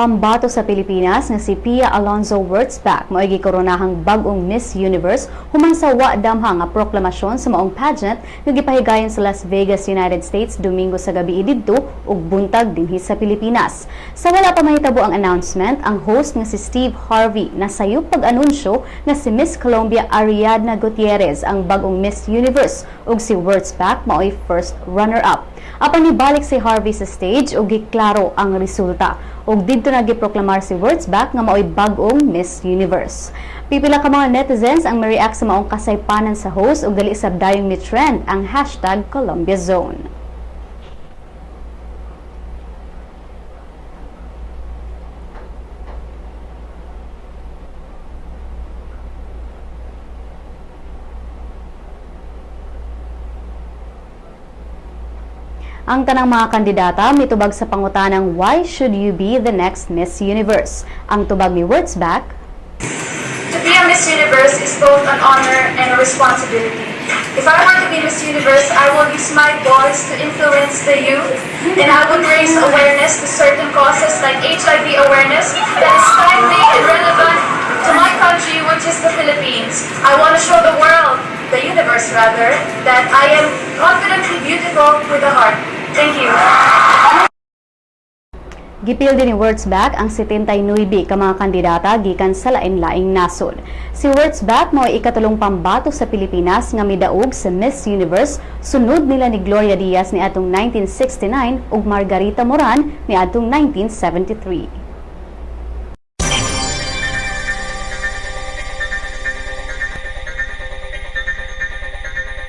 pambato sa Pilipinas nga si Pia Wurtzbach mo'y gikoronahang bag-ong Miss Universe humang sa wa damhang nga proklamasyon sa maong pageant nga gipahigayon sa Las Vegas, United States Domingo sa gabi didto ug buntag dinhi sa Pilipinas. Sa wala pa mahitabo ang announcement, ang host nga si Steve Harvey nasayop pag-anunsyo nga si Miss Colombia Ariadna Gutierrez ang bag-ong Miss Universe ug si Wurtzbach mao'y first runner-up. Apan nibalik si Harvey sa stage ug giklaro ang resulta. Ug didto na giproklamar si Wurtzbach nga mao'y bag-ong Miss Universe. Pipila ka mga netizens ang ma-react sa maong kasaypanan sa host ug dali sab dayong mi-trend ang #ColombiaZone. Ang tanang mga kandidata mitubag sa pangutanang Why should you be the next Miss Universe? Ang tubag ni Wurtzbach, to be a Miss Universe is both an honor and a responsibility. If I were to be Miss Universe, I will use my voice to influence the youth, and I would raise awareness to certain causes like HIV awareness that is timely and relevant to my country, which is the Philippines. I want to show the world, the universe rather, that I am confidently beautiful with a heart. Thank you. gipildi ni Wurtzbach ang 79 ka mga kandidata gikan sa lain-laing nasod. Si Wurtzbach mao ikatulong pambato sa Pilipinas nga midaog sa Miss Universe, sunod nila ni Gloria Diaz ni atong 1969 ug Margarita Moran ni atong 1973.